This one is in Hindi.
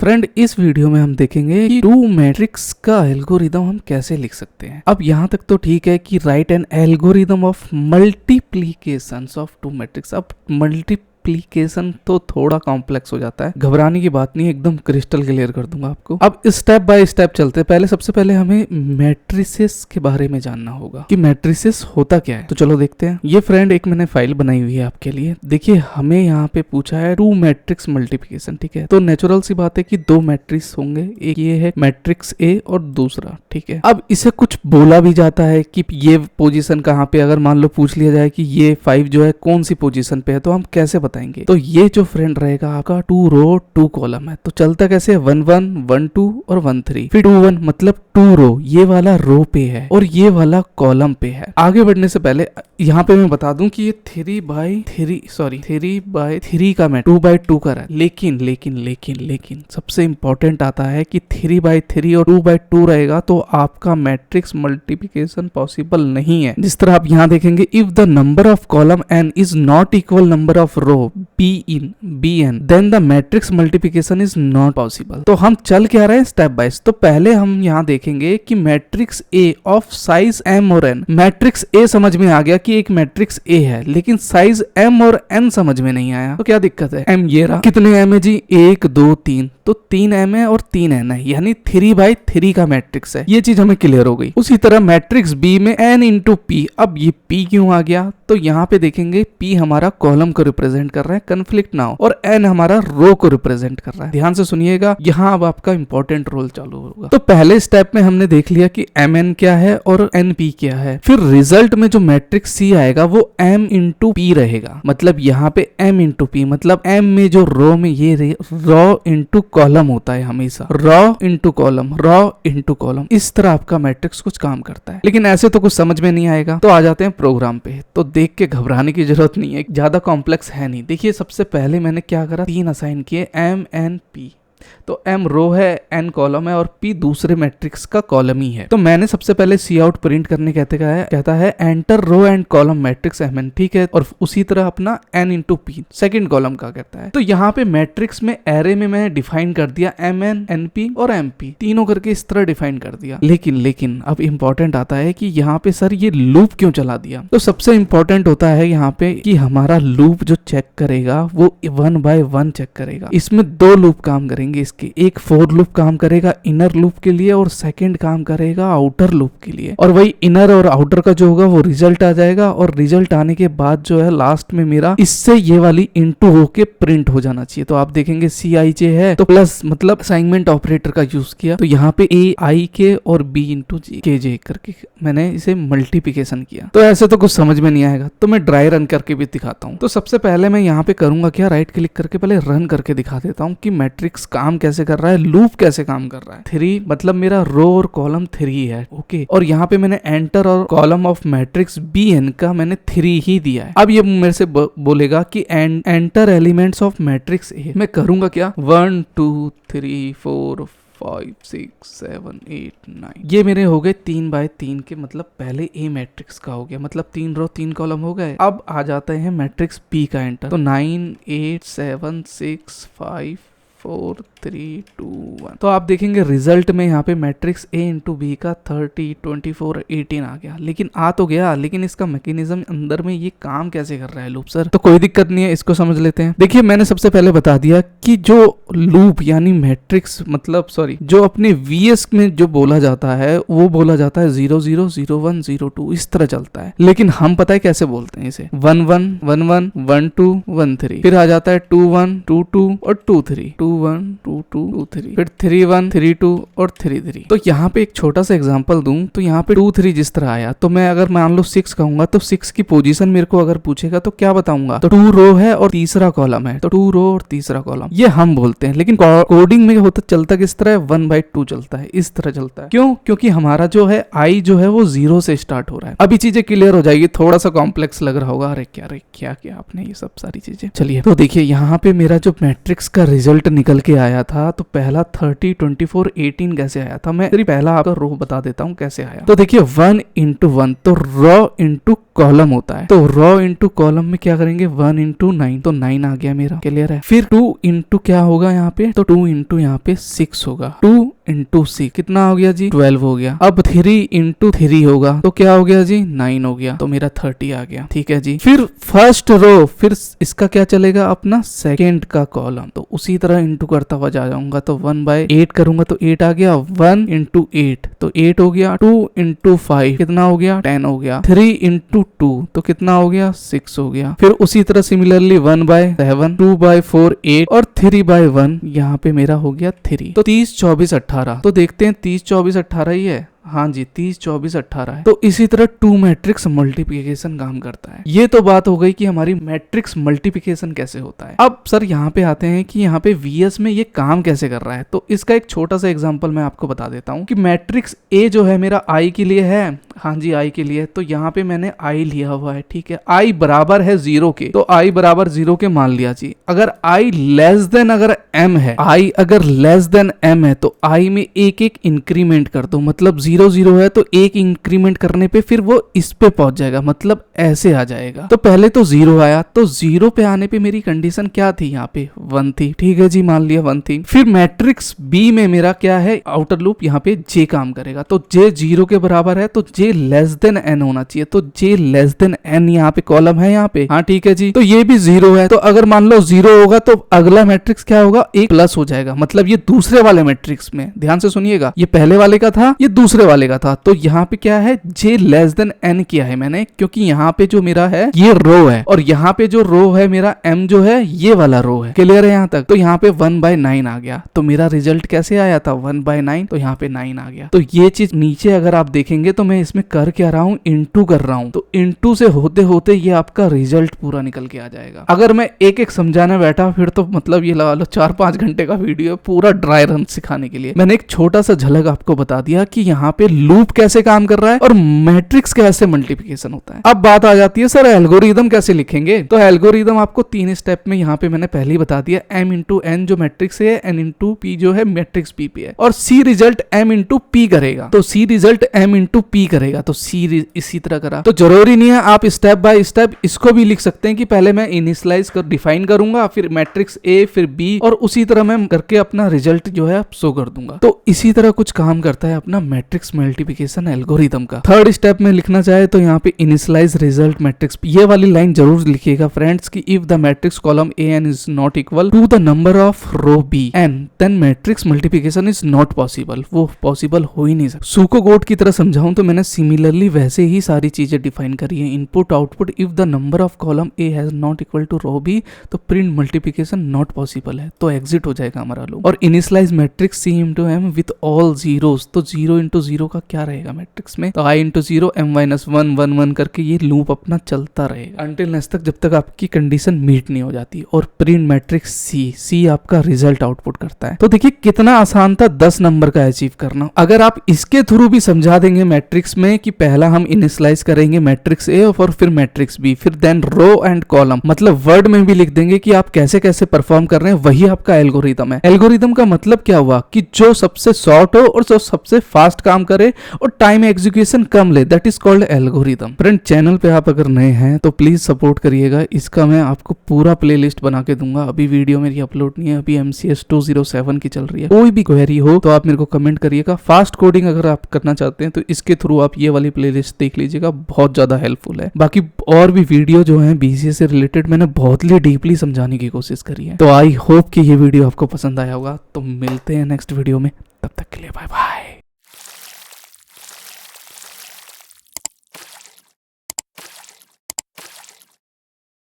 फ्रेंड, इस वीडियो में हम देखेंगे कि टू मैट्रिक्स का एल्गोरिदम हम कैसे लिख सकते हैं। अब यहाँ तक तो ठीक है कि write an algorithm of multiplication of two matrix. अब मल्टीप्लीकेशन तो थोड़ा कॉम्प्लेक्स हो जाता है, घबराने की बात नहीं है, एकदम क्रिस्टल क्लियर कर दूंगा आपको। अब स्टेप बाय स्टेप चलते हैं। पहले सबसे पहले हमें मैट्रिसेस के बारे में जानना होगा कि मैट्रिसेस होता क्या है। तो चलो देखते हैं। ये फ्रेंड एक मैंने फाइल बनाई हुई है आपके लिए। देखिए, हमें यहाँ पे पूछा है टू मैट्रिक्स मल्टीप्लिकेशन, ठीक है। तो नेचुरल सी बात है कि दो मैट्रिक्स होंगे, एक ये है मैट्रिक्स ए और दूसरा, ठीक है। अब इसे कुछ बोला भी जाता है कि ये पोजीशन कहाँ पे, अगर मान लो पूछ लिया जाए कि ये 5 जो है कौन सी पोजीशन पे है, तो हम कैसे बताएंगे। तो ये जो फ्रेंड रहेगा आपका 2 रो 2 कॉलम है। तो चलता कैसे, 1 1 1 2 और 1 3, फिर 2 1 मतलब 2 रो, ये वाला रो पे है और ये वाला कॉलम पे है। आगे बढ़ने से पहले यहाँ पे मैं बता दूं कि ये 3 बाय 3 का मैं 2 बाय 2 का रहा है। लेकिन सबसे इंपॉर्टेंट आता है कि 3 बाय 3 और 2 बाय 2 रहेगा तो आपका मैट्रिक्स मल्टीप्लिकेशन पॉसिबल नहीं है। जिस तरह आप यहाँ देखेंगे, if the number of column n is not equal number of row bn then the matrix multiplication is not possible. तो हम चल क्या रहे हैं स्टेप बाय स्टेप। तो पहले हम यहाँ देखेंगे कि matrix A of size m और n। मैट्रिक्स ए समझ में आ गया कि एक मैट्रिक्स ए है, लेकिन साइज m और n समझ में नहीं आया। तो क्या दिक्कत है, m ये रहा, कितने m है जी, 1 2 3, तो 3 m है और 3 n है, यानी 3 बाय 3 का मैट्रिक्स है। ये चीज हमें क्लियर हो गई। उसी तरह मैट्रिक्स बी में n इंटू पी। अब ये p क्यों आ गया, तो यहाँ पे देखेंगे p हमारा कॉलम को रिप्रेजेंट कर रहा है, कन्फ्लिक्ट ना हो, और n हमारा रो को रिप्रेजेंट कर रहा है। ध्यान से सुनिएगा, यहाँ अब आपका इंपॉर्टेंट रोल चालू होगा। तो पहले स्टेप में हमने देख लिया कि mn क्या है और np क्या है। फिर रिजल्ट में जो मैट्रिक्स c आएगा वो m इंटू p रहेगा। मतलब यहाँ पे m इंटू p, मतलब m में जो रो में ये रो इंटू कॉलम होता है, हमेशा रो इंटू कॉलम, इस तरह आपका मैट्रिक्स कुछ काम करता है। लेकिन ऐसे तो कुछ समझ में नहीं आएगा। तो आ जाते हैं प्रोग्राम पे। तो देख के घबराने की जरूरत नहीं है, ज्यादा कॉम्प्लेक्स है नहीं। देखिए, सबसे पहले मैंने क्या करा, 3 असाइन किए, m n p। तो m रो है, n कॉलम है और p दूसरे मैट्रिक्स का कॉलम ही है। तो मैंने सबसे पहले सी आउट प्रिंट करने कहता है enter row and column matrix mn, ठीक है। और उसी तरह अपना n into p second column का कहता है। तो यहाँ पे मैट्रिक्स में एरे में मैंने डिफाइन कर दिया mn np और mp, तीनों करके इस तरह डिफाइन कर दिया। लेकिन अब इंपॉर्टेंट आता है कि यहाँ पे सर ये लूप क्यों चला दिया। तो सबसे इंपॉर्टेंट होता है यहाँ पे कि हमारा लूप जो चेक करेगा वो 1 बाय 1 चेक करेगा। इसमें 2 लूप काम करेंगे इसके, एक फोर लूप काम करेगा इनर लूप के लिए और सेकंड काम करेगा आउटर लूप के लिए। और वही इनर और आउटर का जो होगा वो रिजल्ट आ जाएगा, और रिजल्ट आने के बाद जो है लास्ट में मेरा इससे ये वाली इनटू होके प्रिंट हो जाना चाहिए। तो आप देखेंगे CIJ है तो प्लस मतलब असाइनमेंट ऑपरेटर का यूज किया। तो यहाँ पे AIK और B इंटू KJ करके मैंने इसे मल्टीप्लिकेशन किया। तो ऐसे तो कुछ समझ में नहीं आएगा, तो मैं ड्राई रन करके भी दिखाता हूँ। तो सबसे पहले मैं यहाँ पे करूंगा क्या, राइट क्लिक करके पहले रन करके दिखा देता हूँ कि मैट्रिक्स काम कैसे कर रहा है, लूप कैसे काम कर रहा है। 3 मतलब मेरा रो और कॉलम 3 है, ओके। और यहाँ पे मैंने एंटर और कॉलम ऑफ मैट्रिक्स BN का मैंने 3 ही दिया है। अब ये मेरे से बोलेगा कि enter elements of matrix A। मैं करूंगा क्या, 1 2 3 4 5 6 7 8 9, ये मेरे हो गए 3 बाय 3 के, मतलब पहले A मैट्रिक्स का हो गया, मतलब 3 रो 3 कॉलम हो गए। अब आ जाते हैं मैट्रिक्स P का एंटर। तो 9 8 7 6 5 4 3 2 1। तो आप देखेंगे रिजल्ट में यहाँ पे मैट्रिक्स A इंटू B का 30 24 18 आ गया। लेकिन आ तो गया, लेकिन इसका मैकेनिज्म अंदर में ये काम कैसे कर रहा है लूप सर। तो कोई दिक्कत नहीं है, इसको समझ लेते हैं। देखिए, मैंने सबसे पहले बता दिया कि जो लूप यानी मैट्रिक्स मतलब जो अपने VS में जो बोला जाता है वो बोला जाता है 0 0 0 1 0 2, इस तरह चलता है। लेकिन हम पता है कैसे बोलते हैं इसे, 1 1 1 1 1 2 1 3, फिर आ जाता है 2 1 2 2 और 2 3, 2 1 2 2 2 3, फिर 3 1 3 2 और 3 3। तो यहाँ पे एक छोटा सा एग्जांपल दूं तो यहाँ पे 2 3 जिस तरह आया, तो मैं अगर मान लो 6 कहूंगा तो 6 की पोजीशन मेरे को अगर पूछेगा तो क्या बताऊंगा, तो 2 रो है और तीसरा कॉलम है, तो 2 रो और तीसरा कॉलम, ये हम बोलते हैं। लेकिन कोडिंग में होता चलता किस तरह है, 1 बाय 2 चलता है, इस तरह चलता है। क्यों, क्योंकि हमारा जो है I जो है वो 0 से स्टार्ट हो रहा है। अभी चीजें क्लियर हो जाएगी, थोड़ा सा कॉम्प्लेक्स लग रहा होगा, अरे क्या आपने ये सब सारी चीजें। चलिए, तो देखिए यहाँ पे मेरा जो मैट्रिक्स का रिजल्ट निकल के आया था, तो पहला 30 24 18 कैसे आया था, मैं पहला आपको रो बता देता हूँ कैसे आया। तो देखिए 1 इंटू 1, तो रो इंटू कॉलम होता है, तो रो इंटू कॉलम में क्या करेंगे 1 इंटू 9, तो 9 आ गया मेरा, क्लियर है। फिर 2 इंटू क्या होगा यहाँ पे, तो 2 इंटू यहाँ पे 6 होगा, 2 इंटू 6 कितना हो गया जी 12 हो गया। अब 3 इंटू 3 होगा तो क्या हो गया जी 9 हो गया, तो मेरा 30 आ गया, ठीक है जी। फिर फर्स्ट रो, फिर इसका क्या चलेगा अपना सेकेंड का कॉलम, तो उसी तरह इंटू करता हुआ जा जाऊंगा, तो 1/8 करूंगा तो 8 आ गया, 1 इंटू 8 तो 8 हो गया, 2 इंटू 5 कितना हो गया 10 हो गया, 3 इंटू 2 तो कितना हो गया 6 हो गया। फिर उसी तरह सिमिलरली 1/7, 2/4 8 और 3/1 यहाँ पे मेरा हो गया 3। तो 30 24 18, तो देखते हैं 30 24 18 ही है, हाँ जी 30 24 18 है। तो इसी तरह 2 मैट्रिक्स मल्टीप्लिकेशन काम करता है। ये तो बात हो गई कि हमारी मैट्रिक्स मल्टीप्लिकेशन कैसे होता है। अब सर यहाँ पे आते हैं कि यहाँ पे VS में ये काम कैसे कर रहा है। तो इसका एक छोटा सा एग्जांपल मैं आपको बता देता हूँ कि मैट्रिक्स A जो है मेरा I के लिए है, हाँ जी I के लिए, तो यहाँ पे मैंने I लिया हुआ है, ठीक है। I बराबर है 0 के, तो I बराबर 0 के मान लिया जी। अगर I लेस देन अगर M है, I अगर लेस देन M है तो I में एक एक इंक्रीमेंट कर दो, मतलब 0 0 है तो एक इंक्रीमेंट करने पे फिर वो इस पे पहुंच जाएगा, मतलब ऐसे आ जाएगा। तो पहले तो 0 आया, तो 0 पे आने पे मेरी कंडीशन क्या थी, यहाँ पे 1 थी, ठीक है जी मान लिया 1 थी। फिर मैट्रिक्स B में मेरा क्या है आउटर लूप, यहाँ पे J काम करेगा, तो J 0 के बराबर है तो J लेस देन N होना चाहिए, तो J लेस देन N यहाँ पे कॉलम है यहाँ पे, हाँ ठीक है जी। तो ये भी 0 है, तो अगर मान लो 0 होगा तो अगला मैट्रिक्स क्या होगा एक प्लस हो जाएगा, मतलब ये दूसरे वाले मैट्रिक्स में, ध्यान से सुनिएगा, ये पहले वाले का था ये दूसरे वाले का था, तो यहाँ पे क्या है J लेस देन N किया है मैंने, क्योंकि यहाँ पे जो मेरा है ये रो है और यहाँ पे जो रो है मेरा M जो है ये वाला रो है, क्लियर है यहाँ तक। तो यहाँ पे 1/9 आ गया, तो मेरा रिजल्ट कैसे आया था 1/9, तो यहाँ पे 9 आ गया। तो ये चीज नीचे अगर आप देखेंगे तो मैं इसमें कर क्या रहा हूँ इंटू कर रहा हूँ, तो इंटू से होते होते ये आपका रिजल्ट पूरा निकल के आ जाएगा। अगर मैं एक एक समझाने बैठा फिर तो मतलब ये लगा लो 4-5 घंटे का वीडियो पूरा ड्राई रन सिखाने के लिए। मैंने एक छोटा सा झलक आपको बता दिया कि यहाँ पे लूप कैसे काम कर रहा है और मैट्रिक्स कैसे मल्टीप्लिकेशन होता है। अब बात आ जाती है सर एल्गोरिदम कैसे लिखेंगे। तो एल्गोरिदम आपको 3 स्टेप में यहाँ पे मैंने पहले ही बता दिया, M इंटू N जो मैट्रिक्स है, N इंटू P जो है मैट्रिक्स P पे है, और C result M into P करेगा, तो C result M into P करेगा, तो C इसी तरह करा। तो जरूरी नहीं है, आप स्टेप बाय स्टेप इसको भी लिख सकते हैं कि पहले मैं इनिशियलाइज कर डिफाइन करूंगा, फिर मैट्रिक्स A फिर B और उसी तरह मैं करके अपना रिजल्ट जो है शो कर दूंगा। तो इसी तरह कुछ काम करता है अपना मैट्रिक्स मल्टीप्लिकेशन एल्गोरिदम का। थर्ड स्टेप में लिखना चाहे तो यहाँ पे इनिशियलाइज रिजल्ट मैट्रिक्स, ये वाली लाइन जरूर लिखिएगा फ्रेंड्स कि if the matrix column AN is not equal to the number of row BN then matrix multiplication is not possible, वो पॉसिबल हो ही नहीं सकता। सुको कोड की तरह समझाऊं तो मैंने सिमिलरली वैसे ही सारी चीजें डिफाइन करी है, input output. If the number of column A has not equal to row B तो प्रिंट मल्टीप्लिकेशन नॉट पॉसिबल है, तो एग्जिट हो जाएगा हमारा लूप। और initialise matrix C into M with all zeros, तो 0 इंटू 0 का क्या रहेगा मैट्रिक्स में, तो I इंटू 0 M-1 1 1 करके ये लूप अपना चलता रहेगा अंटिल नेक्स्ट तक, जब तक आपकी कंडीशन मीट नहीं हो जाती। और प्रिंट मैट्रिक्स C आपका रिजल्ट आउटपुट करता है। तो देखिए कितना आसान था 10 नंबर का अचीव करना। अगर आप इसके थ्रू भी समझा देंगे मैट्रिक्स में कि पहला हम इनिशियलाइज करेंगे मैट्रिक्स A और फिर मैट्रिक्स B, फिर देन रो एंड कॉलम, मतलब वर्ड में भी लिख देंगे कि आप कैसे कैसे परफॉर्म कर रहे हैं, वही आपका एल्गोरिदम है। एल्गोरिदम का मतलब क्या हुआ कि जो सबसे शॉर्ट हो और जो सबसे फास्ट काम करे और टाइम एग्जीक्यूशन कम ले, that is called algorithm. Friend channel पे आप अगर नए हैं तो प्लीज सपोर्ट करिएगा, इसका मैं आपको पूरा प्लेलिस्ट बना के दूंगा। अभी वीडियो मेरी अपलोड नहीं है, अभी MCS 207 की चल रही है। कोई भी क्वेरी हो तो आप मेरे को कमेंट करिएगा। फास्ट कोडिंग अगर आप करना चाहते हैं तो इसके थ्रू आप ये वाली प्लेलिस्ट देख लीजिएगा, बहुत ज्यादा हेल्पफुल है। बाकी और भी वीडियो जो है BCA से रिलेटेड मैंने बहुत ही डीपली समझाने की कोशिश करी है। तो आई होप कि ये वीडियो आपको पसंद आया होगा। तो मिलते हैं नेक्स्ट वीडियो में, तब तक के लिए बाय बाय।